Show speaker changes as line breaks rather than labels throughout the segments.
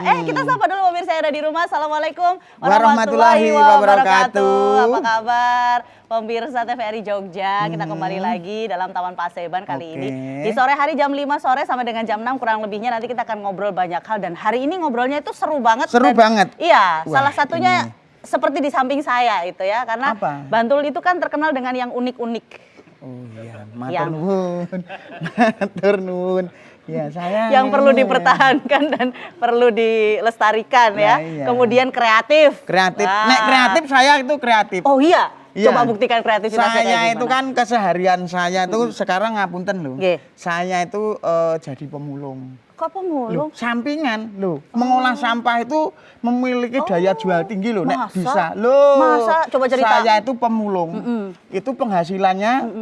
Kita sapa dulu pemirsa yang ada di rumah. Assalamualaikum
warahmatullahi wabarakatuh.
Apa kabar pemirsa TVRI Jogja? Kita kembali lagi dalam Taman Paseban kali ini. Di sore hari jam 5 sore sampai dengan jam 6 kurang lebihnya nanti kita akan ngobrol banyak hal. Dan hari ini ngobrolnya itu seru banget.
Banget.
Iya,
Wah,
salah satunya seperti di samping saya itu ya. Karena
apa?
Bantul itu kan terkenal dengan yang unik-unik.
Oh iya, matur nuwun. Matur nuwun. Ya, saya
yang perlu dipertahankan dan perlu dilestarikan ya.
Iya.
Kemudian kreatif.
Nek kreatif saya itu kreatif.
Oh iya.
Iya.
Coba buktikan kreativitasnya.
Saya itu kan keseharian saya itu sekarang ngapunten loh.
Nggih.
Saya itu jadi pemulung.
Kok pemulung?
Loh, sampingan loh. Mengolah sampah itu memiliki daya jual tinggi loh. Nek
Masa?
bisa loh.
Masa? Coba cerita.
Saya itu pemulung. Itu penghasilannya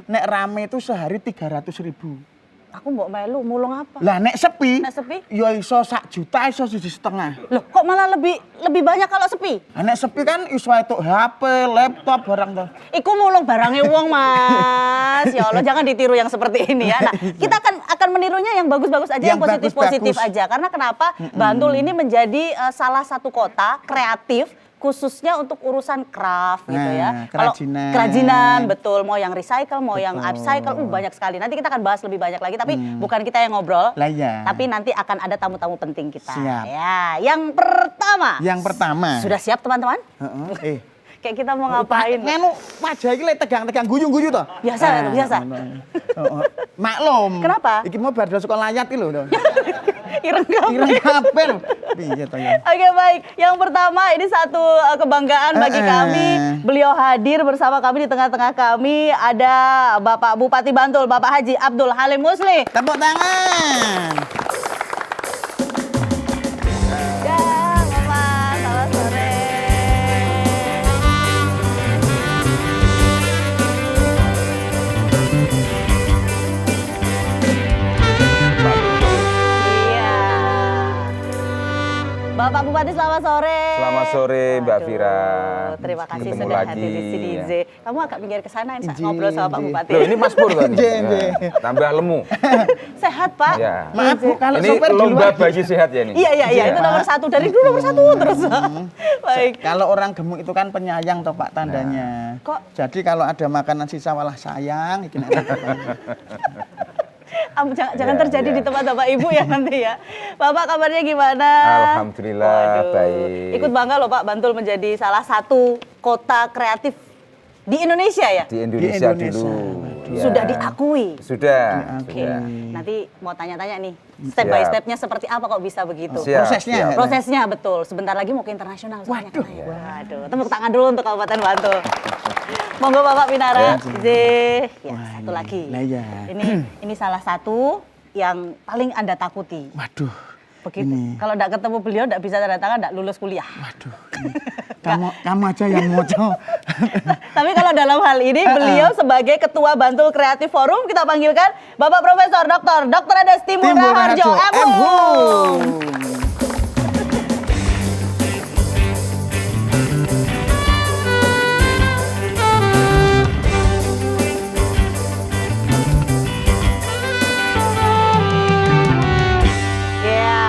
nek rame itu sehari 300.000.
Aku mbok melu mulung apa?
Lah nek sepi?
Nek sepi?
Ya iso 1 juta, iso 1,5 juta.
Loh, kok malah lebih banyak kalau sepi?
Nek sepi kan iso entuk HP, laptop barang to.
Iku mulung barangnya uang, Mas. Ya Allah, jangan ditiru yang seperti ini ya. Nah, kita akan menirunya yang bagus-bagus aja, yang positif-positif aja. Karena kenapa? Bantul ini menjadi salah satu kota kreatif khususnya untuk urusan craft gitu ya.
Kerajinan.
Kerajinan, betul. Mau yang recycle, mau yang upcycle, banyak sekali. Nanti kita akan bahas lebih banyak lagi, tapi bukan kita yang ngobrol.
Lah iya.
Tapi nanti akan ada tamu-tamu penting kita.
Siap.
Ya, yang pertama.
Sudah
siap teman-teman? Kayak kita mau ngapain?
Nganu wajah iki lek tegang-tegang guyu-guyu to.
Biasa.
Maklum.
Kenapa?
Iki mau bar sekolah layat iki lho.
Ireng
kabeh lho. Piye to ya?
Oke, baik. Yang pertama ini satu kebanggaan bagi kami. Beliau hadir bersama kami di tengah-tengah kami. Ada Bapak Bupati Bantul, Bapak Haji Abdul Halim Musli.
Tepuk tangan.
Ya, Bapak, selamat sore. Iya. Bapak Bupati selamat sore.
Selamat sore Mbak
Aduh,
Vira.
Terima kasih
Ketemu
sudah
lagi,
hadir di sini,
ya.
Ze. Kamu agak pinggir ke sana ngobrol sama Pak Bupati.
Loh, ini Mas Pur kan?
Nggih.
Tambah lemu.
Sehat, Pak.
Ya.
Maaf Bu, kalau
Ini
sopir di
lomba
luar.
baju sehat ya ini?
Iya, itu nomor satu. Dari dulu nomor satu terus. Baik.
Kalau orang gemuk itu kan penyayang toh Pak tandanya.
Kok?
Jadi kalau ada makanan sisa walah sayang iki nek.
Jangan
Ya,
terjadi
ya.
di tempat Bapak Ibu ya nanti ya. Bapak kabarnya gimana?
Alhamdulillah,
Waduh.
baik.
Ikut bangga loh Pak, Bantul menjadi salah satu kota kreatif di Indonesia ya?
Di Indonesia
Di Indonesia,
dulu.
waduh.
Ya.
Sudah diakui.
Sudah.
Oke,
Sudah.
nanti mau tanya-tanya nih, step by
Siap.
stepnya seperti apa kok bisa begitu?
Siap,
Prosesnya.
siap.
Prosesnya betul, sebentar lagi mau ke internasional. soalnya
Waduh.
katanya. Waduh, tepuk tangan dulu untuk Kabupaten Bantul. Monggo Bapak Pinara, Zeh. Ya, satu lagi.
Lah iya.
Ini salah satu yang paling Anda takuti.
Waduh.
Begitu.
Ini.
Kalau enggak ketemu beliau, enggak bisa tanda tangan, enggak lulus kuliah.
Waduh. Kamu aja yang moco.
Tapi kalau dalam hal ini, beliau sebagai Ketua Bantul Creative Forum, kita panggilkan Bapak Profesor Dr. Andes Timbul Raharjo, MHum. Ya,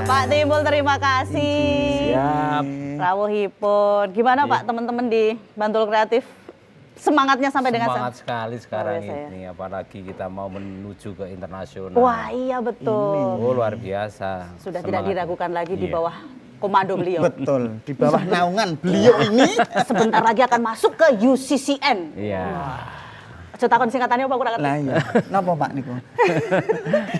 Pak Timbul terima kasih.
Siap.
Rawuhipun. Gimana Pak teman-teman di Bantul Kreatif? Semangatnya sampai dengan
Semangat sekali sekarang
Luar biasa ya.
ini, apalagi kita mau menuju ke internasional.
Wah, iya betul.
Oh, luar biasa.
Sudah tidak
Semangat.
diragukan lagi di
Iya.
bawah komando beliau.
Betul, di bawah naungan beliau ini.
Sebentar lagi akan masuk ke UCCN.
Iya.
Cetakon singkatannya apa kurang
Lah iya. Napa Pak niku?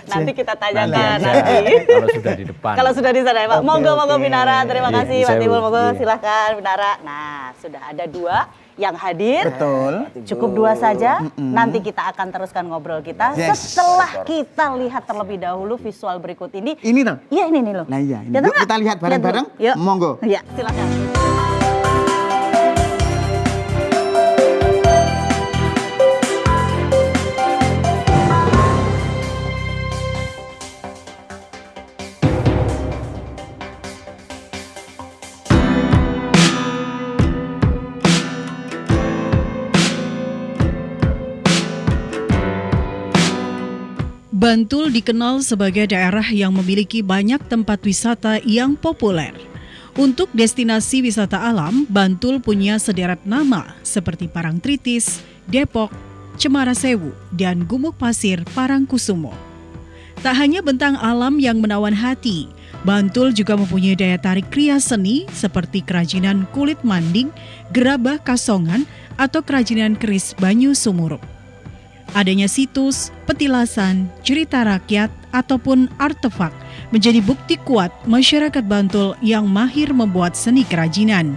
Nanti kita tanyakan
Nanti aja,
nanti.
kalau sudah di depan.
Kalau sudah di sana ya Pak.
Oke,
Monggo
oke.
Pinara. Terima
Iya,
kasih Pak
saya
Timbul. Monggo
iya.
silahkan Pinara. Nah, sudah ada 2 yang hadir.
Betul.
Cukup 2 saja. Nanti kita akan teruskan ngobrol kita.
Yes.
Setelah kita lihat terlebih dahulu visual berikut ini.
Ini toh?
Iya ini loh.
Nah iya, ini.
Lihat
Yuk
nggak?
kita lihat bareng-bareng.
dulu. Yuk.
Monggo.
Iya, silakan.
Bantul dikenal sebagai daerah yang memiliki banyak tempat wisata yang populer. Untuk destinasi wisata alam, Bantul punya sederet nama seperti Parangtritis, Depok, Cemara Sewu, dan Gumuk Pasir Parangkusumo. Tak hanya bentang alam yang menawan hati, Bantul juga mempunyai daya tarik kriya seni seperti kerajinan kulit manding, gerabah kasongan, atau kerajinan keris Banyu Sumurup. Adanya situs, petilasan, cerita rakyat, ataupun artefak menjadi bukti kuat masyarakat Bantul yang mahir membuat seni kerajinan.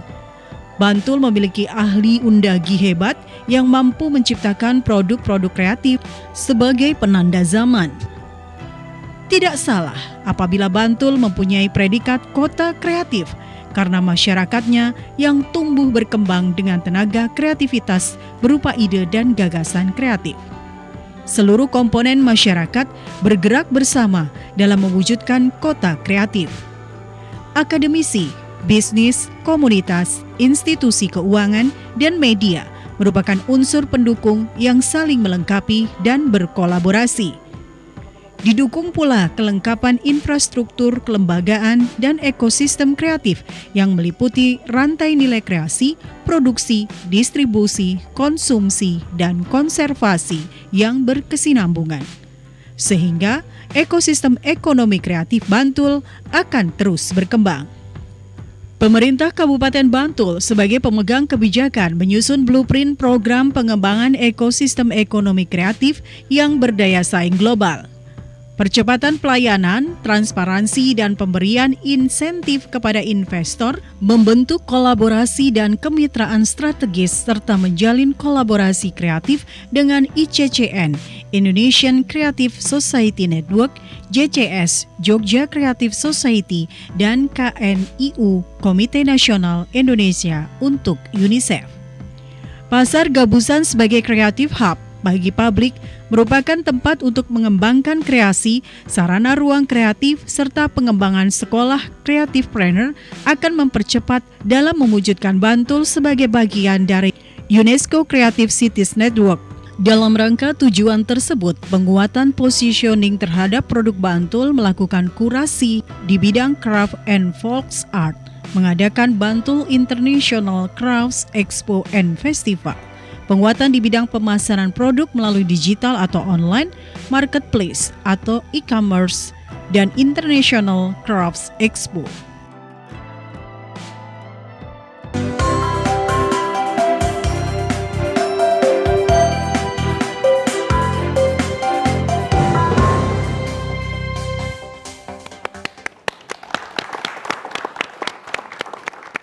Bantul memiliki ahli undagi hebat yang mampu menciptakan produk-produk kreatif sebagai penanda zaman. Tidak salah apabila Bantul mempunyai predikat kota kreatif karena masyarakatnya yang tumbuh berkembang dengan tenaga kreativitas berupa ide dan gagasan kreatif. Seluruh komponen masyarakat bergerak bersama dalam mewujudkan kota kreatif. Akademisi, bisnis, komunitas, institusi keuangan, dan media merupakan unsur pendukung yang saling melengkapi dan berkolaborasi. Didukung pula kelengkapan infrastruktur kelembagaan dan ekosistem kreatif yang meliputi rantai nilai kreasi, produksi, distribusi, konsumsi, dan konservasi yang berkesinambungan. Sehingga ekosistem ekonomi kreatif Bantul akan terus berkembang. Pemerintah Kabupaten Bantul sebagai pemegang kebijakan menyusun blueprint program pengembangan ekosistem ekonomi kreatif yang berdaya saing global. Percepatan pelayanan, transparansi, dan pemberian insentif kepada investor, membentuk kolaborasi dan kemitraan strategis, serta menjalin kolaborasi kreatif dengan ICCN, Indonesian Creative Society Network, JCS, Jogja Creative Society, dan KNIU, Komite Nasional Indonesia untuk UNICEF. Pasar Gabusan sebagai Creative Hub bagi publik merupakan tempat untuk mengembangkan kreasi, sarana ruang kreatif, serta pengembangan sekolah Creative Planner akan mempercepat dalam mewujudkan Bantul sebagai bagian dari UNESCO Creative Cities Network. Dalam rangka tujuan tersebut, penguatan positioning terhadap produk Bantul melakukan kurasi di bidang craft and folk art, mengadakan Bantul International Crafts Expo and Festival. Penguatan di bidang pemasaran produk melalui digital atau online, marketplace atau e-commerce, dan International Crafts Expo.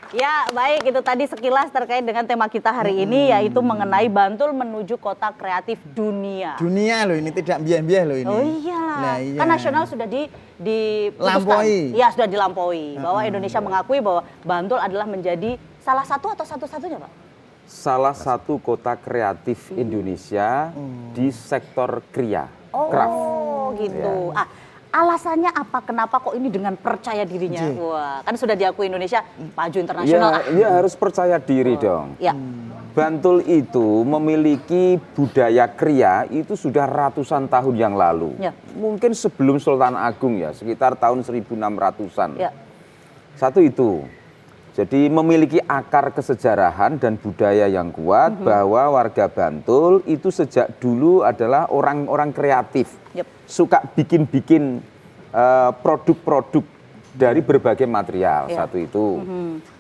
Ya, baik, itu tadi sekilas terkait dengan tema kita hari ini, yaitu mengenai Bantul menuju kota kreatif dunia.
Dunia loh ini, tidak biah-biah loh ini.
Oh iyalah,
Nah, iya.
kan nasional sudah diputuskan.
Lampaui.
Ya, sudah dilampaui. Bahwa Indonesia mengakui bahwa Bantul adalah menjadi salah satu atau satu-satunya, Pak?
Salah satu kota kreatif Indonesia di sektor kriya, craft.
Oh, gitu. Alasannya apa? Kenapa kok ini dengan percaya dirinya? Wah, kan sudah diakui Indonesia maju internasional.
Ya harus percaya diri dong.
Ya.
Bantul itu memiliki budaya kriya itu sudah ratusan tahun yang lalu.
Ya.
Mungkin sebelum Sultan Agung ya, sekitar tahun 1600-an.
Ya.
Satu itu. Jadi memiliki akar kesejarahan dan budaya yang kuat bahwa warga Bantul itu sejak dulu adalah orang-orang kreatif.
Yep.
Suka bikin-bikin produk-produk dari berbagai material. Satu itu.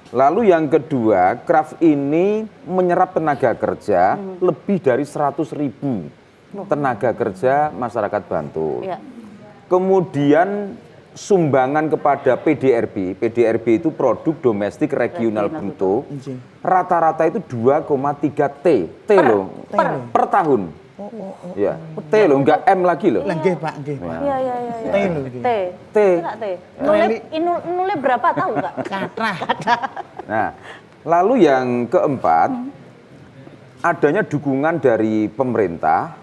Lalu yang kedua, craft ini menyerap tenaga kerja lebih dari 100.000 tenaga kerja masyarakat Bantul.
Ya.
Kemudian sumbangan kepada PDRB. PDRB itu produk domestik regional bruto. Rata-rata itu 2,3 T. T loh. Per tahun. Ya, T loh, enggak M lagi loh.
Nggih, Pak, nggih, Pak.
Iya.
T loh nggih.
T.
T.
Enggak T. Nulnya berapa tahu enggak?
Katrah.
Nah, lalu yang keempat, adanya dukungan dari pemerintah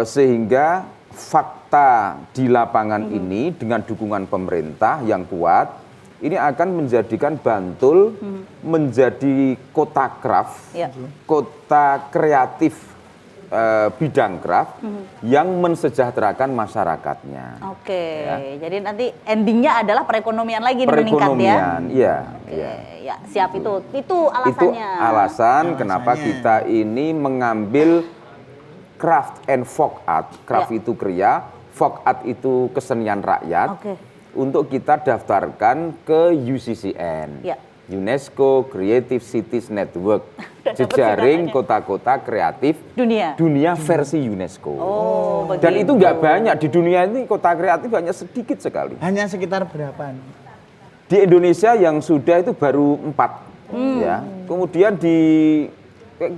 sehingga fakta di lapangan ini dengan dukungan pemerintah yang kuat, ini akan menjadikan Bantul menjadi kota craft, kota kreatif bidang craft yang mensejahterakan masyarakatnya.
Oke, jadi nanti endingnya adalah perekonomian lagi nih meningkat ya.
Perekonomian, iya.
Oke, ya siap itu
Itu
alasannya.
alasan kenapa kita ini mengambil craft and folk art. Craft itu kriya, folk art itu kesenian rakyat.
Oke.
Untuk kita daftarkan ke UCCN.
Ya.
UNESCO Creative Cities Network, jejaring kota-kota kreatif dunia versi UNESCO.
Oh, begitu.
Dan itu nggak banyak, di dunia ini kota kreatif hanya sedikit sekali.
Hanya sekitar berapa?
Di Indonesia yang sudah itu baru 4, ya. Kemudian di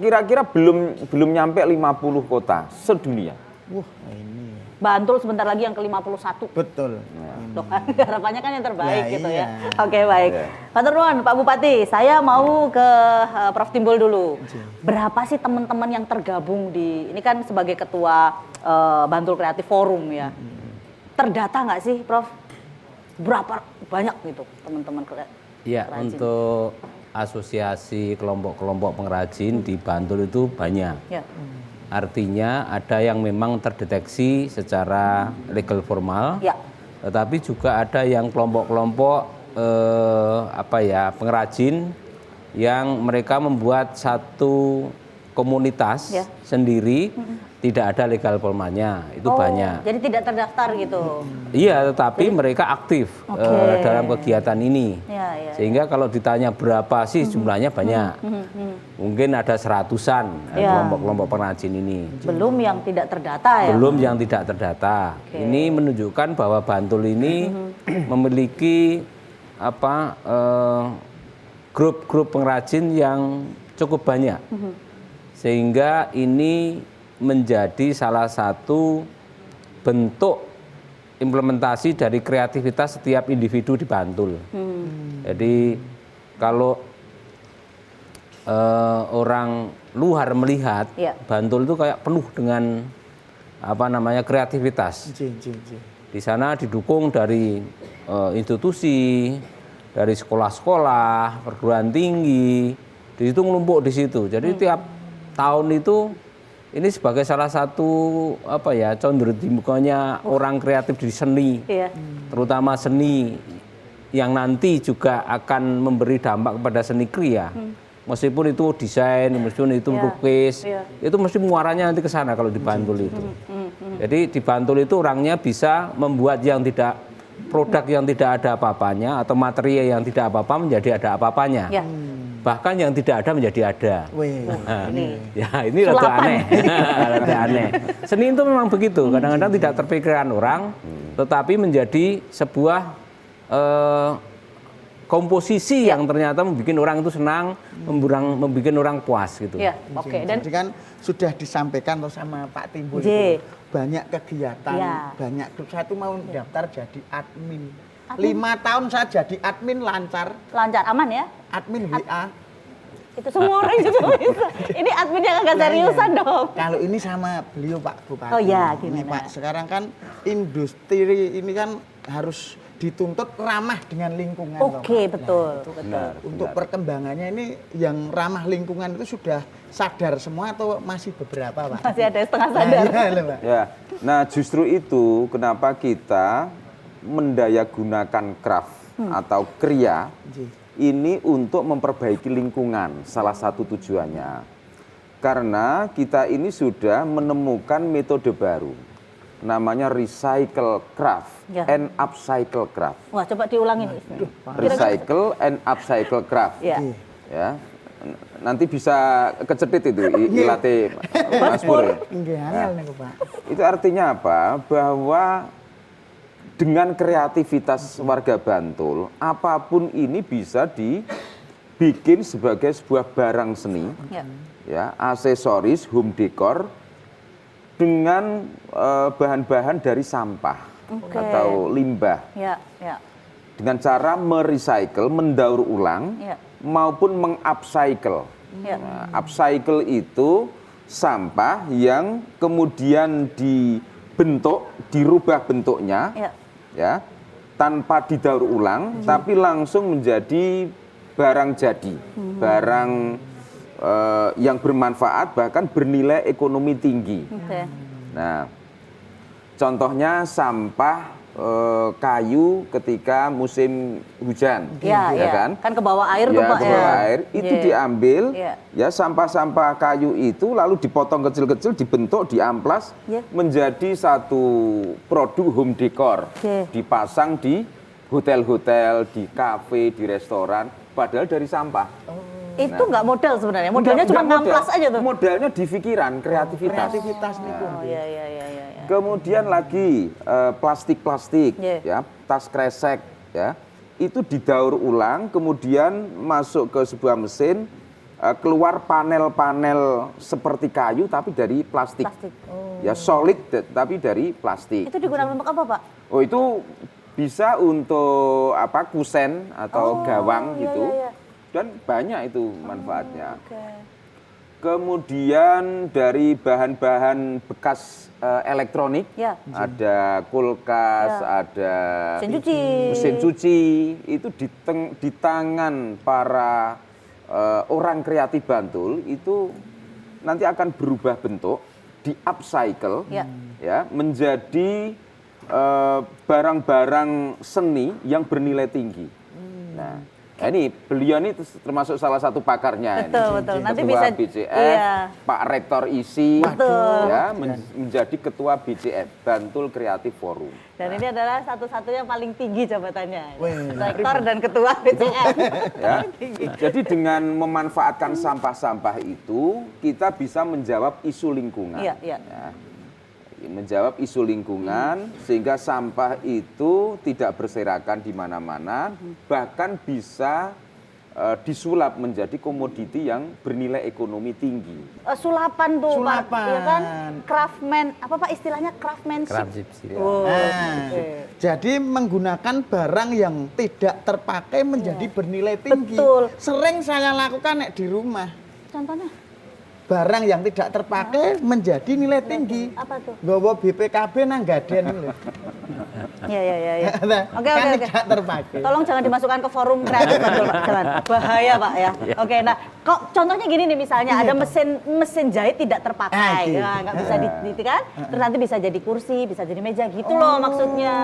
kira-kira belum nyampe 50 kota sedunia.
Wah, ini.
Bantul sebentar lagi yang ke-51.
Betul.
Loh, harapannya kan yang terbaik
Ya,
gitu
iya.
ya. Oke, baik.
Ya.
Pak Turnuan, Pak Bupati, saya mau ke Prof. Timbul dulu. Berapa sih teman-teman yang tergabung di, ini kan sebagai ketua Bantul Kreatif Forum ya. Terdata nggak sih, Prof? Berapa banyak gitu teman-teman
Ya,
pengrajin?
untuk asosiasi kelompok-kelompok pengrajin di Bantul itu banyak.
Ya.
Artinya ada yang memang terdeteksi secara legal formal,
Ya.
tetapi juga ada yang kelompok-kelompok pengrajin yang mereka membuat satu komunitas
Ya.
sendiri, tidak ada legal formalnya, itu
Oh,
banyak.
jadi tidak terdaftar gitu.
Iya, tetapi mereka aktif dalam kegiatan ini.
Ya, ya.
Sehingga kalau ditanya berapa sih jumlahnya banyak. Mungkin ada 100-an
Ya.
kelompok-kelompok pengrajin ini.
Belum yang tidak terdata ya.
Belum yang tidak terdata.
Oke.
Ini menunjukkan bahwa Bantul ini memiliki grup-grup pengrajin yang cukup banyak. Sehingga ini menjadi salah satu bentuk implementasi dari kreativitas setiap individu di Bantul. Jadi kalau orang luar melihat,
Ya.
Bantul itu kayak penuh dengan kreativitas. Di sana didukung dari institusi, dari sekolah-sekolah, perguruan tinggi, di situ ngelumpuk di situ. Jadi tiap tahun itu ini sebagai salah satu contoh dimukanya orang kreatif di seni,
Iya.
terutama seni yang nanti juga akan memberi dampak kepada seni kriya. Meskipun itu desain, meskipun itu
Iya,
lukis,
iya.
itu mesti muaranya nanti ke sana kalau di Bantul itu. Jadi di Bantul itu orangnya bisa membuat produk yang tidak ada apa-apanya atau materi yang tidak apa-apa menjadi ada apa-apanya.
Ya.
Bahkan yang tidak ada menjadi ada.
Wih.
Nah,
Ini.
ya ini rada
Sulapan.
aneh. Rada aneh. Seni itu memang begitu, kadang-kadang tidak terpikirkan orang, tetapi menjadi sebuah komposisi yang ternyata membuat orang itu senang, membuat orang puas gitu.
Ya, oke. Dan
Jadi kan sudah disampaikan tuh sama Pak Timbul
J.
itu banyak kegiatan,
Ya.
banyak grup. Saya tuh mau daftar jadi admin. 5 tahun saya jadi admin lancar,
lancar, aman ya?
admin WA.
Itu semua orang juga bisa. Ini admin yang agak seriusan
Iya.
dong.
Kalau ini sama beliau Pak Bupati.
Oh iya,
Ini
gimana?
Pak, sekarang kan industri ini kan harus dituntut ramah dengan lingkungan. loh,
Oke,
Pak.
betul.
Nah,
betul.
untuk perkembangannya ini yang ramah lingkungan itu sudah sadar semua atau masih beberapa Pak?
Masih ada yang setengah sadar.
Nah, iya, loh, Pak.
Ya, nah justru itu kenapa kita mendayagunakan craft atau kriya ini untuk memperbaiki lingkungan, salah satu tujuannya. Karena kita ini sudah menemukan metode baru, namanya recycle craft
Ya.
and upcycle craft.
Wah, coba diulangin.
Recycle and upcycle craft.
Ya.
Ya. Nanti bisa kecetit itu ilate Mas Pur.
Nggih, angel niku, Pak.
Itu artinya apa? Bahwa dengan kreativitas warga Bantul, apapun ini bisa dibikin sebagai sebuah barang seni,
Ya.
ya, aksesoris, home decor dengan bahan-bahan dari sampah
Oke.
atau limbah,
Ya, ya.
dengan cara merecycle, mendaur ulang,
Ya.
maupun mengupcycle.
Ya.
Nah, upcycle itu sampah yang kemudian dibentuk, dirubah bentuknya,
Ya.
ya, tanpa didaur ulang, tapi langsung menjadi barang jadi, barang yang bermanfaat bahkan bernilai ekonomi tinggi.
Oke.
Nah, contohnya sampah kayu ketika musim hujan,
Iya, iya.
kan?
Ke bawah air tuh
Ya,
Pak
ke
ya.
bawah air itu
Iya.
diambil,
Iya.
ya sampah-sampah kayu itu lalu dipotong kecil-kecil, dibentuk, diamplas
Iya.
menjadi satu produk home decor,
Oke.
dipasang di hotel-hotel, di kafe, di restoran, padahal dari sampah.
Itu nggak modal sebenarnya. Modalnya cuma
Nggak modal.
ngamplas aja tuh.
Modalnya di pikiran, kreativitas.
Kreativitas niku.
Oh iya iya iya iya.
Kemudian lagi plastik-plastik,
Yeah.
ya, tas kresek, ya, itu didaur ulang, kemudian masuk ke sebuah mesin, keluar panel-panel seperti kayu tapi dari plastik,
Plastik. Oh.
ya solid tapi dari plastik.
Itu digunakan untuk apa Pak?
Oh itu bisa untuk apa kusen atau gawang
iya,
gitu,
iya, iya.
dan banyak itu manfaatnya.
Oke.
Kemudian dari bahan-bahan bekas elektronik,
Ya.
ada kulkas,
Ya.
ada
Mesin cuci.
mesin cuci, itu di tangan para orang kreatif Bantul itu nanti akan berubah bentuk, di upcycle,
Ya.
ya menjadi barang-barang seni yang bernilai tinggi. Nah, ini beliau ini termasuk salah satu pakarnya.
Betul,
ini.
betul. Nanti
Ketua
bisa
BCF,
iya.
Pak Rektor ISI,
Betul.
ya menjadi Ketua BCF Bantul Creative Forum.
Dan ini adalah satu-satunya paling tinggi jabatannya.
Wih.
Rektor dan ketua BCF.
Ya. Jadi dengan memanfaatkan sampah-sampah itu kita bisa menjawab isu lingkungan.
Iya, iya.
Ya. Menjawab isu lingkungan sehingga sampah itu tidak berserakan di mana-mana, bahkan bisa disulap menjadi komoditi yang bernilai ekonomi tinggi.
Sulapan tuh Pak,
Sulapan.
ya kan? Craftsman, apa Pak istilahnya craftsmanship?
Craftsmanship.
Oh,
Nah,
oke.
jadi menggunakan barang yang tidak terpakai menjadi bernilai tinggi.
Betul.
Sering saya lakukan nek di rumah.
Contohnya
Barang yang tidak terpakai menjadi nilai tinggi.
apa tuh?
Nggawa BPKB nang gaden lho.
Iya, iya, iya. Ya.
Nah,
Oke,
kan
oke, oke.
tidak terpakai.
Tolong jangan dimasukkan ke forum kreatif betul, Pak. Jangan. Bahaya Pak ya. Oke, nah kok contohnya gini nih misalnya ada mesin jahit tidak terpakai,
gitu.
nah, nggak bisa di kan? Terus nanti bisa jadi kursi, bisa jadi meja gitu loh maksudnya.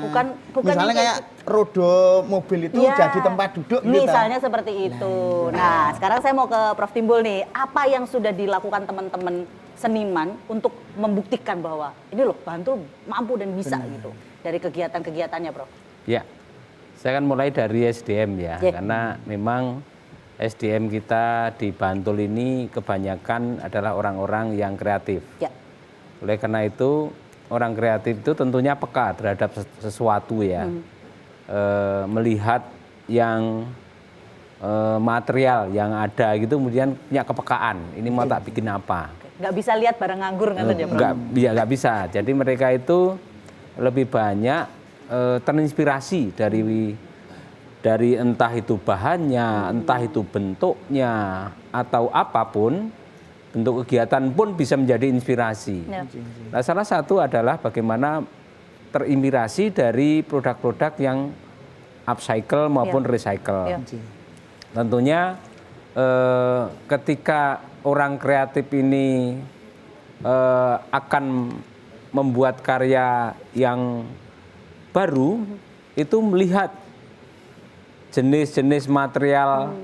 Bukan
Misalnya
yang
kayak roda mobil itu
Iya.
jadi tempat duduk gitu.
Misalnya seperti itu. Nah, sekarang saya mau ke Prof Timbul nih. Apa yang sudah dilakukan teman-teman seniman untuk membuktikan bahwa ini loh Bantul mampu dan bisa gitu dari kegiatan-kegiatannya, Prof?
Ya, saya akan mulai dari SDM ya,
Ya.
karena memang SDM kita di Bantul ini kebanyakan adalah orang-orang yang kreatif.
Ya.
Oleh karena itu, orang kreatif itu tentunya peka terhadap sesuatu ya, melihat yang material yang ada gitu, kemudian punya kepekaan. Ini mau tak bikin apa?
Nggak bisa lihat barang nganggur kan ya, Prof?
Nggak bisa. Jadi mereka itu lebih banyak terinspirasi dari entah itu bahannya, entah itu bentuknya, atau apapun, bentuk kegiatan pun bisa menjadi inspirasi.
Ya.
Nah, salah satu adalah bagaimana terinspirasi dari produk-produk yang upcycle maupun recycle.
Ya.
Tentunya ketika orang kreatif ini akan membuat karya yang baru, itu melihat jenis-jenis material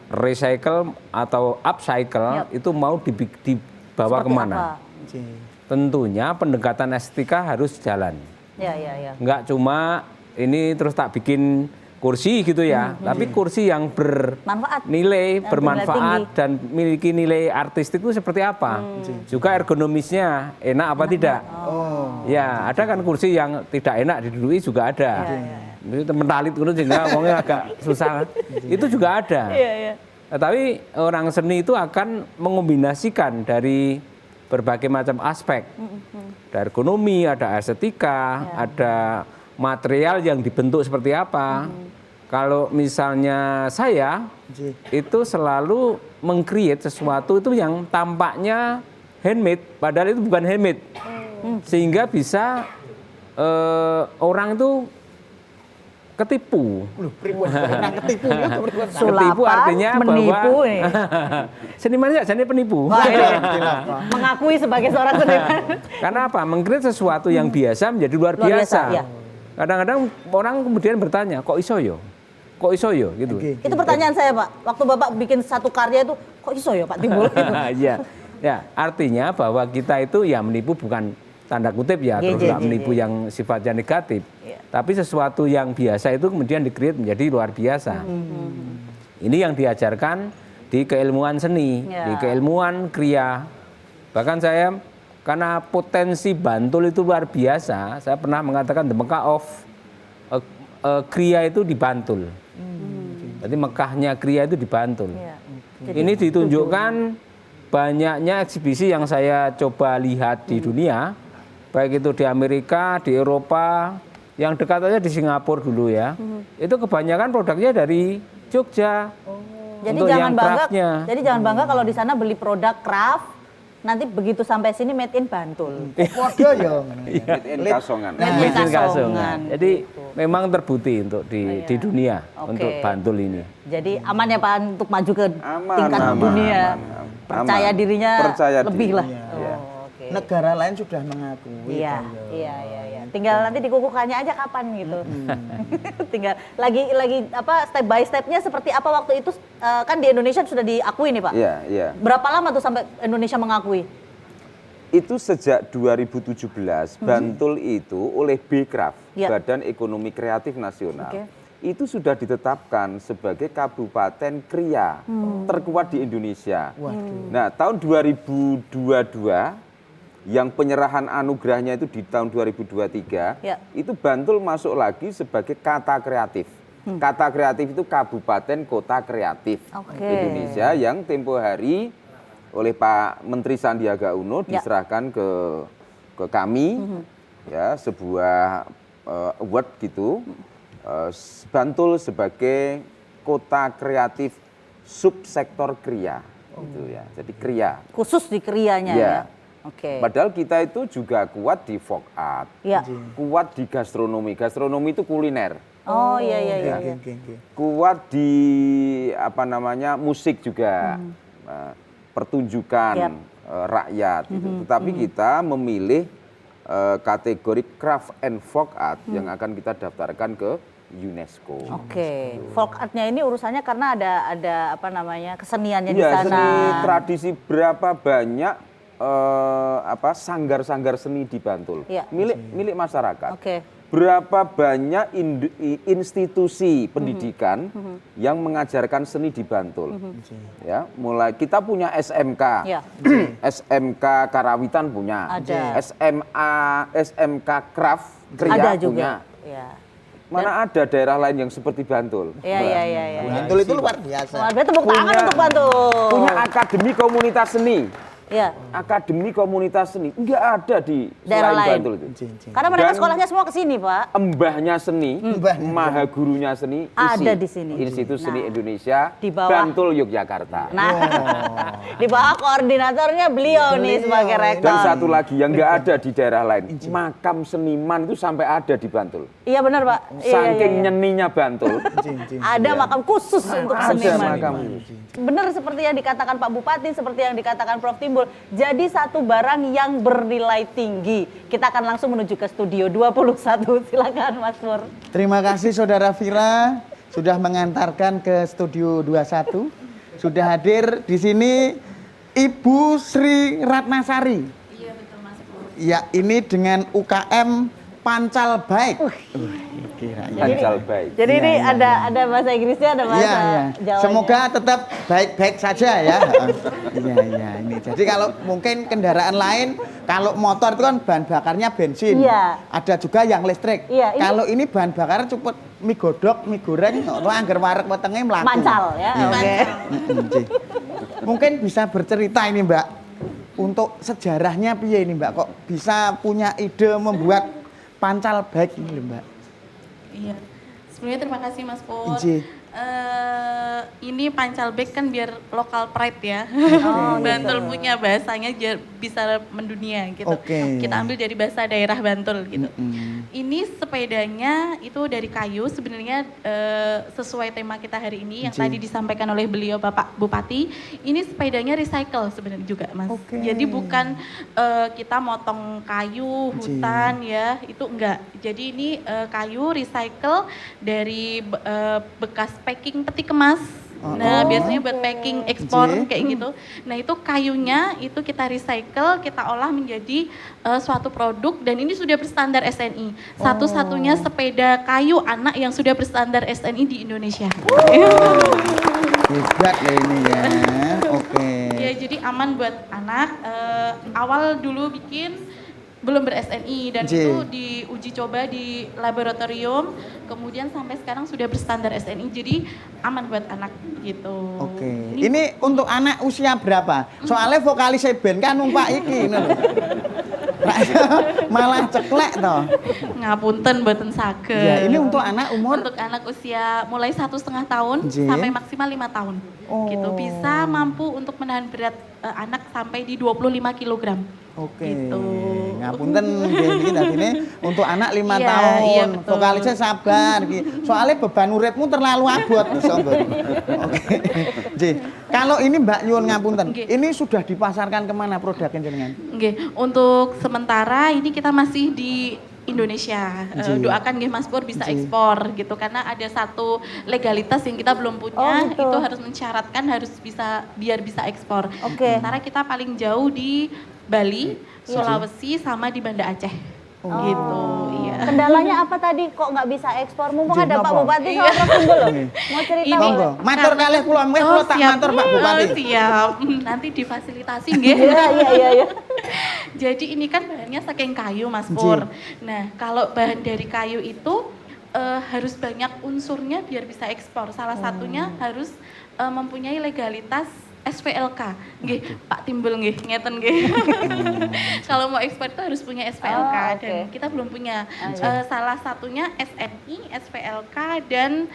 recycle atau upcycle itu mau dibawa
Seperti
kemana?
apa?
Tentunya pendekatan estetika harus jalan.
Ya, ya, ya.
Nggak cuma ini terus tak bikin kursi gitu ya, tapi kursi yang
Manfaat.
bernilai,
Yang
bermanfaat
bernilai
dan memiliki nilai artistik itu seperti apa? Juga ergonomisnya enak apa tidak? Ya, ada kan kursi yang tidak enak diduduki juga ada. Itu mentalit itu sehingga ngomongnya agak susah. Itu juga ada.
Iya, iya.
Tapi orang seni itu akan mengombinasikan dari berbagai macam aspek. Ada ergonomi, ada estetika, ada material yang dibentuk seperti apa. Kalau misalnya saya itu selalu meng-create sesuatu itu yang tampaknya handmade, padahal itu bukan handmade. Sehingga bisa orang itu ketipu.
Loh, pripun pernah ketipu ya? Pripun?
Ketipu artinya
menipu
bahwa
nih.
seniman ya jadi penipu.
Wah, ini mengakui sebagai seorang seniman.
Karena apa? Mengkreat sesuatu yang biasa menjadi luar
Luar biasa,
biasa.
ya.
Kadang-kadang orang kemudian bertanya, kok iso yo? Kok iso yo gitu.
Oke.
Itu pertanyaan saya, Pak. Waktu Bapak bikin satu karya itu, kok iso ya Pak Timbul? Gitu.
Iya. Ya, artinya bahwa kita itu ya menipu bukan tanda kutip ya, terus nggak menipu yang sifatnya negatif.
Iya.
Tapi sesuatu yang biasa itu kemudian di-create menjadi luar biasa. Ini yang diajarkan di keilmuan seni,
Ya.
di keilmuan kriya. Bahkan saya karena potensi Bantul itu luar biasa, saya pernah mengatakan the Mecca of kriya itu di Bantul. Jadi Mekahnya kriya itu di Bantul.
Iya.
Ini ditunjukkan banyaknya eksibisi yang saya coba lihat di dunia, baik itu di Amerika, di Eropa, yang dekat aja di Singapura dulu ya. Itu kebanyakan produknya dari Jogja.
Jadi
Untuk
jangan
yang
bangga.
craftnya.
Jadi jangan bangga kalau di sana beli produk craft, nanti begitu sampai sini made in Bantul.
Waduh ya.
Made in Kasongan.
Made in
Bikin
Kasongan.
Kasongan. Jadi memang terbukti untuk di dunia
Oke.
untuk Bantul ini.
Jadi aman ya Pak untuk maju ke
Aman,
tingkat
aman,
dunia.
aman.
Percaya
Aman.
dirinya
Percaya
lebih
diri.
lah.
Iya.
Oh, oke.
Negara lain sudah mengakui.
Iya,
kan, ya.
iya. Tinggal nanti dikukuhkannya aja kapan gitu. Tinggal lagi apa step by stepnya seperti apa waktu itu kan di Indonesia sudah diakui nih Pak.
Iya, iya.
Berapa lama tuh sampai Indonesia mengakui?
Itu sejak 2017 Bantul itu oleh Bekraf,
Ya.
Badan Ekonomi Kreatif Nasional.
Oke.
Itu sudah ditetapkan sebagai kabupaten kriya terkuat di Indonesia. Nah, tahun 2022 yang penyerahan anugerahnya itu di tahun 2023,
Ya.
itu Bantul masuk lagi sebagai kata kreatif. Kata kreatif itu kabupaten kota kreatif
Oke.
Indonesia yang tempo hari oleh Pak Menteri Sandiaga Uno
Ya.
diserahkan ke kami ya sebuah award gitu. Bantul sebagai kota kreatif subsektor kriya gitu ya. Jadi kriya.
Khusus di krianya
Iya.
ya. Oke.
Padahal kita itu juga kuat di folk art,
Ya.
kuat di gastronomi. Gastronomi itu kuliner.
Oh iya.
Oke.
Kuat di apa namanya musik juga, pertunjukan
Yap.
rakyat. Gitu. Tetapi kita memilih kategori craft and folk art yang akan kita daftarkan ke UNESCO.
Oke. Folk artnya ini urusannya karena ada apa namanya keseniannya di
Iya,
sana.
seni tradisi berapa banyak sanggar-sanggar seni di Bantul,
Iya.
milik masyarakat.
Oke.
Berapa banyak institusi pendidikan yang mengajarkan seni di Bantul. Ya, mulai kita punya SMK,
Iya.
SMK Karawitan punya,
Ada.
SMK Craft Kriya
Ada
punya.
juga. Iya.
Mana ada daerah lain yang seperti Bantul?
Iya.
Bantul itu luar biasa.
Wah, berarti tepuk tangan untuk Bantul.
Punya akademi komunitas seni.
Iya.
Akademi komunitas seni nggak ada di
Daerah
selain
lain.
Bantul itu.
Karena mereka
Dan-
sekolahnya semua ke sini, Pak.
Embahnya seni, maha gurunya seni,
Ada di sini.
Institut Seni
Nah,
Indonesia,
di bawah-
Bantul Yogyakarta.
Nah, di bawah koordinatornya beliau nih sebagai rektor.
Dan satu lagi yang nggak ada di daerah lain, makam seniman itu sampai ada di Bantul.
Iya benar, Pak. Iya.
Saking nyeninya Bantul,
Ada makam khusus untuk
ada
seniman.
makam.
Benar seperti yang dikatakan Pak Bupati, seperti yang dikatakan Prof. Timbul. Jadi satu barang yang bernilai tinggi. Kita akan langsung menuju ke studio 21. Silakan Mas Pur.
Terima kasih Saudara Vira sudah mengantarkan ke studio 21. Sudah hadir di sini Ibu Sri Ratnasari. Iya betul Mas Pur. Ya, ini dengan UKM Pancal Baik.
Pancal baik.
Jadi ini ada bahasa Inggrisnya, ada bahasa Jawanya.
Semoga tetap baik-baik saja ya. Iya, ini. Jadi kalau mungkin kendaraan lain, kalau motor itu kan bahan bakarnya bensin.
Iya.
Ada juga yang listrik.
Iya, ini-
Kalau ini bahan bakar cukup mie godok, mie goreng, lo anggar wareg wetenge mlaku.
Mancal ya.
Iya.
Oke.
Nggih. Mungkin bisa bercerita ini Mbak, untuk sejarahnya piye ini Mbak, kok bisa punya ide membuat Pancal Baik ini lho, Mbak?
Iya. Sebelumnya terima kasih Mas Pur.
Iji.
Ini Pancalbek kan biar lokal pride ya. Bantul punya bahasanya bisa mendunia gitu.
Oke.
Kita ambil dari bahasa daerah Bantul gitu. Ini sepedanya itu dari kayu sebenarnya sesuai tema kita hari ini yang tadi disampaikan oleh beliau Bapak Bupati. Ini sepedanya recycle sebenarnya juga Mas.
Oke.
Jadi bukan kita motong kayu, hutan ya, itu enggak. Jadi ini kayu recycle dari bekas packing peti kemas. Nah, biasanya buat packing ekspor kayak gitu. Nah, itu kayunya itu kita recycle, kita olah menjadi suatu produk dan ini sudah berstandar SNI. Satu-satunya sepeda kayu anak yang sudah berstandar SNI di Indonesia.
Hebat ya ini ya. Oke.
Ya, jadi aman buat anak. Awal dulu bikin belum ber-SNI dan itu diuji coba di laboratorium, kemudian sampai sekarang sudah berstandar SNI, jadi aman buat anak gitu.
Oke. Ini untuk anak usia berapa? Soalnya vokalis band kan numpak iki ngono lho. Malah ceklek toh.
Ngapunten mboten saged.
Ya, ini untuk anak umur
Untuk anak usia mulai 1,5 tahun sampai maksimal 5 tahun. Gitu. Bisa mampu untuk menahan berat anak sampai di 25 kg.
Oke.
Gitu.
Ngapunten nggih dadine untuk anak 5
Iya,
tahun.
iya, betul.
Vokalisnya sabar iki. Soalnya beban uripmu terlalu abot iso Mbak. Oke. Nggih. Kalau ini Mbak nyuwun ngapunten.
Nggih.
Ini sudah dipasarkan kemana produknya jenengan?
Oke, untuk sementara ini kita masih di Indonesia. Doakan nggih Mas Pur bisa ekspor gitu karena ada satu legalitas yang kita belum punya,
gitu.
itu harus mensyaratkan harus bisa biar bisa ekspor.
Oke.
Sementara kita paling jauh di Bali, Sulawesi sama di Banda Aceh. Gitu, iya.
Kendalanya apa tadi kok nggak bisa ekspor? Mumpung
Nggih,
ada Pak
napa?
Bupati sama Prof Timbul loh. Mau cerita
Ini-
Monggo. Matur
Karena-
kalih kula mengke kula tak
siap.
matur Pak Bupati.
Siap. Nanti difasilitasi nggih.
Iya.
Jadi ini kan bahannya saking kayu Mas Pur. Nah, kalau bahan dari kayu itu harus banyak unsurnya biar bisa ekspor. Salah satunya harus mempunyai legalitas SPLK. Nggih, Pak Timbul nggih, ngeten nggih. Kalau mau ekspor itu harus punya SPLK
Oh,
dan
oke.
kita belum punya. Salah satunya SNI, SPLK dan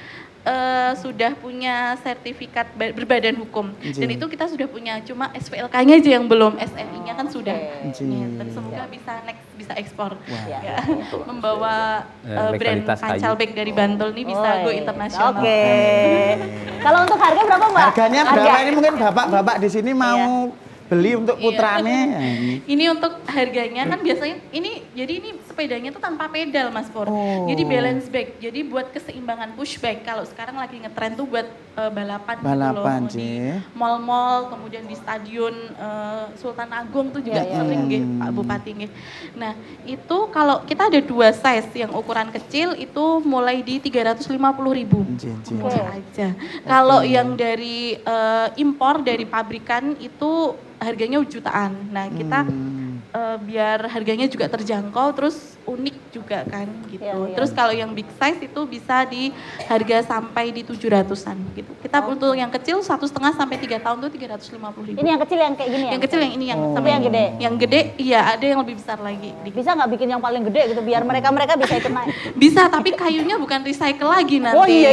sudah punya sertifikat berbadan hukum. Dan itu kita sudah punya, cuma SPLK-nya aja yang belum, SNI-nya kan sudah. Dan semoga bisa next bisa ekspor. Ya. Membawa brand
legalitas kayu.
Pancalbek dari Bantul ini bisa go internasional.
Oke. Kalau untuk harga berapa Mbak?
Harganya berapa ini mungkin bapak-bapak di sini mau beli untuk
Iya.
putrane.
Ini untuk harganya kan biasanya jadi ini sepedanya tuh tanpa pedal Mas Pur. Jadi balance bike. Jadi buat keseimbangan pushback. Kalau sekarang lagi ngetren tuh buat balapan gitu
Balapan,
loh. Di
Ci.
mall-mall, kemudian di stadion Sultan Agung tuh juga sering nggih Pak Bupati nggih. Nah, itu kalau kita ada 2 size, yang ukuran kecil itu mulai di 350.000. Murah aja. Kalau yang dari impor dari pabrikan itu harganya jutaan. Nah, kita biar harganya juga terjangkau terus unik juga kan gitu.
Iya.
Terus kalau yang big size itu bisa di harga sampai di 700-an gitu. Kita untuk yang kecil 1,5 sampai 3 tahun tuh 350.000.
Ini yang kecil yang kayak gini ya?
Yang kecil yang ini yang
Tapi yang gede?
Yang gede iya ada yang lebih besar lagi.
Bisa nggak bikin yang paling gede gitu biar mereka bisa ikut naik?
Bisa, tapi kayunya bukan recycle lagi nanti.
Oh, iya,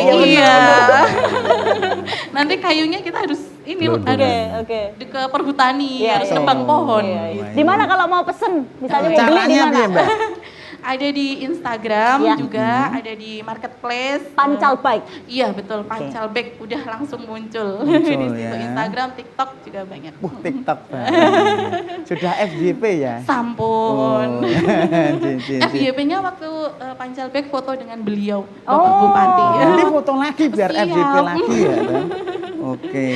Nanti kayunya kita harus
Oke.
ke perhutani,
Iya,
harus
iya.
nebang pohon.
Di mana kalau mau pesen? Misalnya mau beli di
Caranya
mana?
piye, Mbak?
Ada di Instagram
Iya.
juga, ada di marketplace.
Pancal bike.
Iya betul, Pancalbek udah langsung muncul,
Muncul,
di situ.
ya.
Instagram, TikTok juga banyak.
TikTok. Sudah FYP ya?
Sampun.
Ji.
FYP-nya waktu Pancalbek foto dengan beliau, Bapak Bupati.
Nanti foto lagi biar
Siap.
FYP lagi ya. Bang? Oke,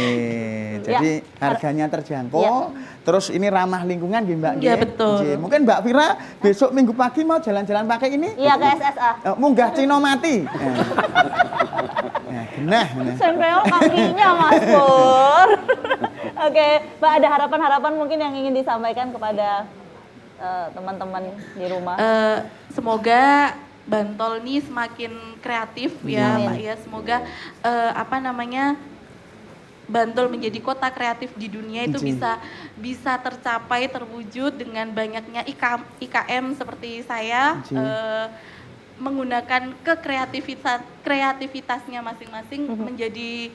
jadi harganya terjangkau, terus ini ramah lingkungan gitu Mbak.
Iya,
nggih?
betul.
Nggih. Mungkin Mbak Vira besok minggu pagi mau jalan-jalan pakai ini?
Iya ke SSA.
Munggah Cino mati. Nah,
Sempel kakinya Mas Pur. Oke, Mbak ada harapan-harapan mungkin yang ingin disampaikan kepada teman-teman di rumah.
Semoga Bantol ini semakin kreatif ya Pak ya. Semoga Bantul menjadi kota kreatif di dunia itu bisa tercapai, terwujud dengan banyaknya IKM seperti saya. menggunakan kreativitasnya masing-masing menjadi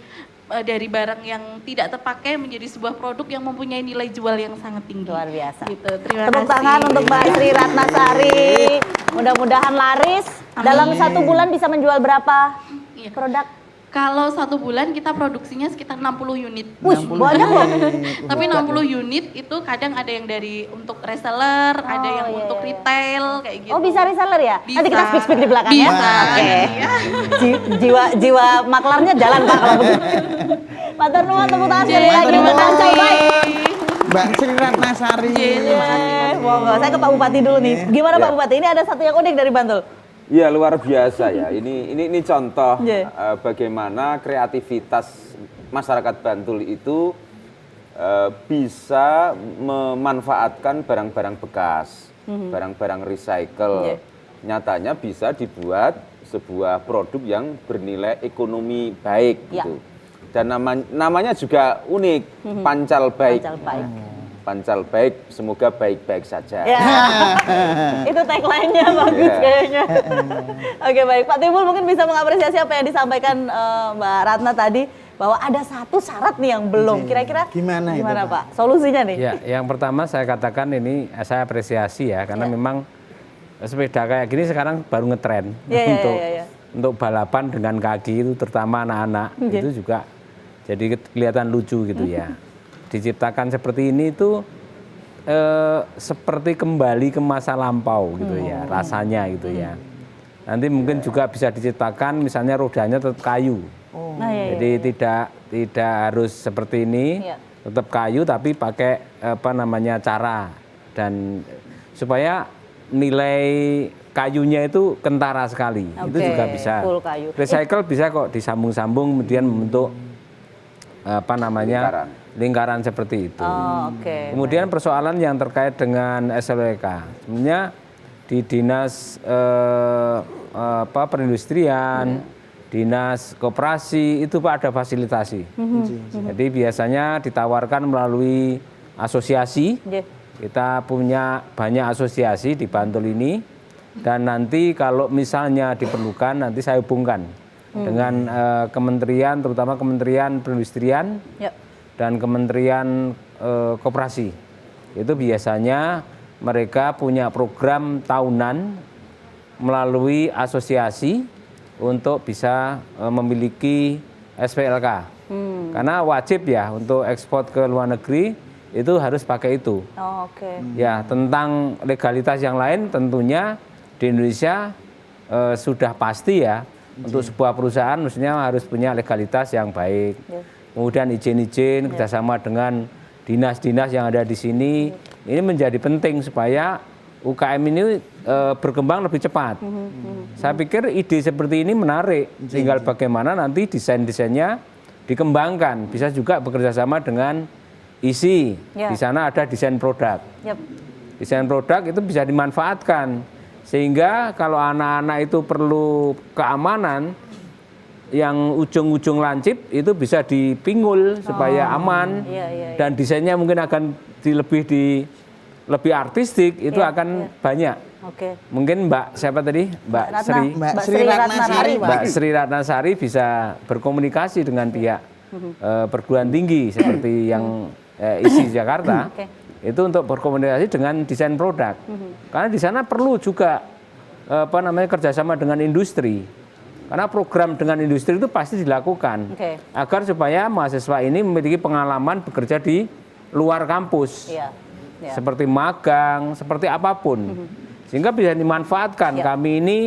dari barang yang tidak terpakai menjadi sebuah produk yang mempunyai nilai jual yang sangat tinggi.
Luar biasa.
Gitu. Terima
Tepuk
kasih.
tangan untuk Mbak Sri Ratnasari. Mudah-mudahan laris. Dalam 1 bulan bisa menjual berapa
Iya.
produk?
Kalau 1 bulan kita produksinya sekitar 60 unit.
Wih, banyak loh.
Tapi 60 unit itu kadang ada yang dari untuk reseller, ada yang
iya,
untuk
iya.
retail kayak gitu.
Oh, bisa reseller ya?
Bisa.
Nanti kita speak di belakang ya.
Bisa.
Oke.
Iya.
Jiwa maklarnya jalan Pak kalau begitu. Matur nuwun, tepuk tangan sekali lagi.
Matur nuwun.
Terima baik.
Mbak Sri Ratnasari.
Monggo, saya ke Pak Bupati dulu nih. Gimana
Ya.
Pak Bupati? Ini ada satu yang unik dari Bantul.
Iya, luar biasa ya. Ini contoh
Iya.
bagaimana kreativitas masyarakat Bantul itu bisa memanfaatkan barang-barang bekas, barang-barang recycle.
Iya.
Nyatanya bisa dibuat sebuah produk yang bernilai ekonomi baik
Ya.
gitu. Dan namanya juga unik, Pancal Baik.
Pancal baik.
Pancal baik, semoga baik-baik saja.
Ya. Itu tagline-nya bagus
Ya.
kayaknya. Oke, baik. Pak Timbul mungkin bisa mengapresiasi apa yang disampaikan Mbak Ratna tadi, bahwa ada satu syarat nih yang belum. Kira-kira
Gimana itu, Pak?
Pak? Solusinya nih?
Ya, yang pertama saya katakan ini saya apresiasi ya, karena memang sepeda kayak gini sekarang baru ngetren untuk balapan dengan kaki itu, terutama anak-anak itu juga jadi kelihatan lucu gitu ya. Diciptakan seperti ini itu seperti kembali ke masa lampau gitu ya, rasanya gitu ya. Nanti mungkin juga bisa diciptakan misalnya rodanya tetap kayu.
Nah, iya,
Jadi tidak harus seperti ini,
Iya.
tetap kayu tapi pakai cara dan supaya nilai kayunya itu kentara sekali. Itu
Oke,
juga bisa.
full kayu.
Recycle bisa kok disambung-sambung kemudian membentuk lingkaran seperti itu.
Oh, oke.
Kemudian persoalan yang terkait dengan SLWK, sebenarnya di dinas perindustrian, dinas koperasi itu Pak ada fasilitasi. Jadi biasanya ditawarkan melalui asosiasi.
Iya.
Kita punya banyak asosiasi di Bantul ini, dan nanti kalau misalnya diperlukan nanti saya hubungkan dengan kementerian, terutama Kementerian Perindustrian
Ya.
dan Kementerian Koperasi. Itu biasanya mereka punya program tahunan melalui asosiasi untuk bisa memiliki SPLK. Karena wajib ya untuk ekspor ke luar negeri itu harus pakai itu.
Oh, oke.
Ya, tentang legalitas yang lain tentunya di Indonesia sudah pasti ya. Untuk sebuah perusahaan mestinya harus punya legalitas yang baik. Kemudian izin-izin kerjasama dengan dinas-dinas yang ada di sini. Ini menjadi penting supaya UKM ini berkembang lebih cepat. Saya pikir ide seperti ini menarik. Tinggal bagaimana nanti desain-desainnya dikembangkan. Bisa juga bekerja sama dengan ISI.
Ya.
Di sana ada desain produk.
Yap.
Desain produk itu bisa dimanfaatkan. Sehingga kalau anak-anak itu perlu keamanan, yang ujung-ujung lancip itu bisa dipinggul supaya aman.
Iya, iya, iya.
Dan desainnya mungkin akan lebih artistik, itu akan banyak.
Oke.
Mungkin Mbak siapa tadi? Mbak
Ratna.
Sri.
Mbak Sri Ratnasari, Pak.
Mbak Sri Ratnasari bisa berkomunikasi dengan pihak perguruan tinggi seperti yang ISI Jakarta.
Oke.
Itu untuk berkomunikasi dengan desain produk. Karena di sana perlu juga kerjasama dengan industri. Karena program dengan industri itu pasti dilakukan.
Oke.
Agar supaya mahasiswa ini memiliki pengalaman bekerja di luar kampus.
Iya. Ya.
Seperti magang, seperti apapun. Sehingga bisa dimanfaatkan.
Ya.
Kami ini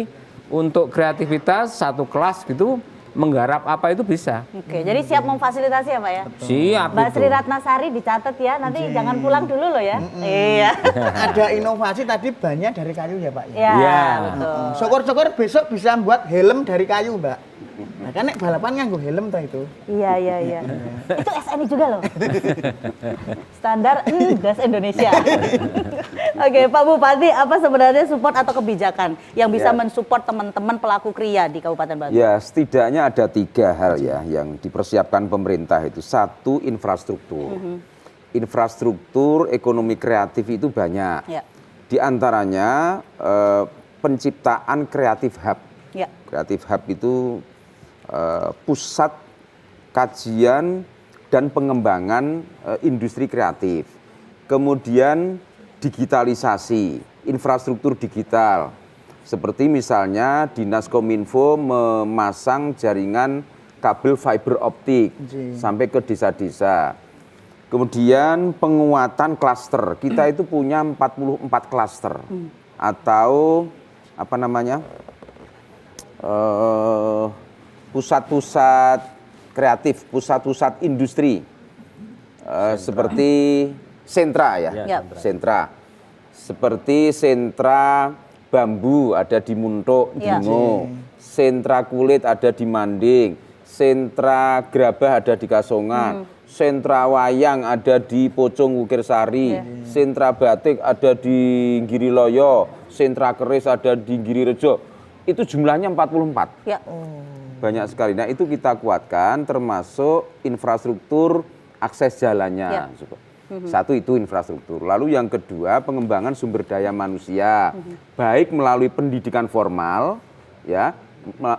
untuk kreativitas satu kelas gitu menggarap apa itu bisa.
Oke, jadi siap memfasilitasi ya Pak ya?
Siap
Mbak
itu.
Sri Ratnasari dicatat ya, nanti jangan pulang dulu loh ya. Iya.
Ada inovasi tadi banyak dari kayu ya Pak?
Iya,
Iya.
betul.
Syukur-syukur besok bisa buat helm dari kayu Mbak. Nah kan nek balapan nganggo helm ta itu.
Iya. Itu SNI juga loh. Standar gas Indonesia. Oke, Pak Bupati, apa sebenarnya support atau kebijakan yang bisa mensupport teman-teman pelaku kria di Kabupaten Bantul?
Ya, setidaknya ada 3 hal ya yang dipersiapkan pemerintah itu. Satu, infrastruktur. Infrastruktur ekonomi kreatif itu banyak.
Ya.
Di antaranya penciptaan Creative Hub.
Ya.
Creative Hub itu pusat kajian dan pengembangan industri kreatif. Kemudian digitalisasi, infrastruktur digital. Seperti misalnya Dinas Kominfo memasang jaringan kabel fiber optik sampai ke desa-desa. Kemudian penguatan klaster. Kita itu punya 44 klaster atau apa namanya? Pusat-pusat kreatif, pusat-pusat industri. Seperti sentra ya.
Ya.
Sentra. Seperti sentra bambu ada di Muntuk,
Ya.
Dingo. Sentra kulit ada di Manding. Sentra gerabah ada di Kasongan. Sentra wayang ada di Pocong Wukirsari. Sentra batik ada di Giriloyo. Sentra keris ada di Girirejo. Itu jumlahnya 44.
Ya.
Banyak sekali. Nah, itu kita kuatkan termasuk infrastruktur akses jalannya. Satu itu infrastruktur. Lalu yang kedua pengembangan sumber daya manusia. Baik melalui pendidikan formal ya,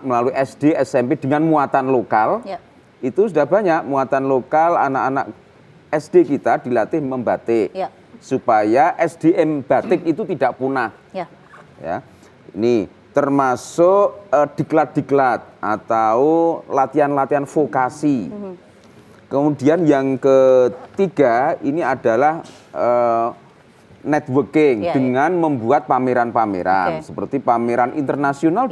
melalui SD, SMP dengan muatan lokal.
Ya.
Itu sudah banyak muatan lokal, anak-anak SD kita dilatih membatik.
Ya.
Supaya SDM batik itu tidak punah.
Ya.
Ya. Ini termasuk diklat-diklat atau latihan-latihan vokasi. Kemudian yang ketiga ini adalah networking dengan membuat pameran-pameran seperti pameran internasional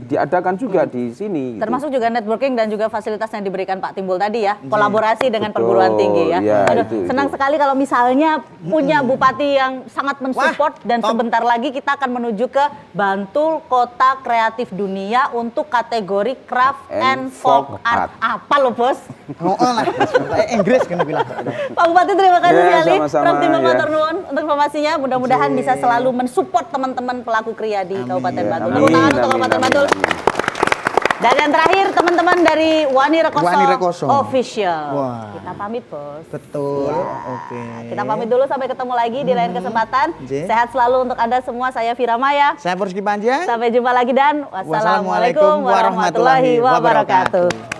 diadakan juga di sini.
Termasuk juga networking dan juga fasilitas yang diberikan Pak Timbul tadi ya, kolaborasi dengan perguruan tinggi ya.
Ya,
Aduh, senang sekali kalau misalnya punya bupati yang sangat mensupport dan sebentar lagi kita akan menuju ke Bantul Kota Kreatif Dunia untuk kategori Craft and Folk Art. Apa lo bos?
Inggris kan bilang.
Pak Bupati terima kasih
Ya,
sekali.
sama-sama,
Prof Timbul
ya.
matur nuwun untuk informasinya. Mudah-mudahan bisa selalu mensupport teman-teman pelaku kriya di Kabupaten Bantul.
Amin,
Tepuk tangan untuk
amin,
Kabupaten
amin,
Bantul.
amin.
Dan yang terakhir teman-teman dari Wani Rekoso,
Wani Rekoso.
Official.
Wah.
Kita pamit bos.
Betul. Oke.
Kita pamit dulu sampai ketemu lagi di lain kesempatan. Sehat selalu untuk Anda semua. Saya Vira Maya.
Saya Porski Panjang.
Sampai jumpa lagi dan wassalamualaikum
Wassalamualaikum
warahmatullahi
warahmatullahi
wabarakatuh.
wabarakatuh.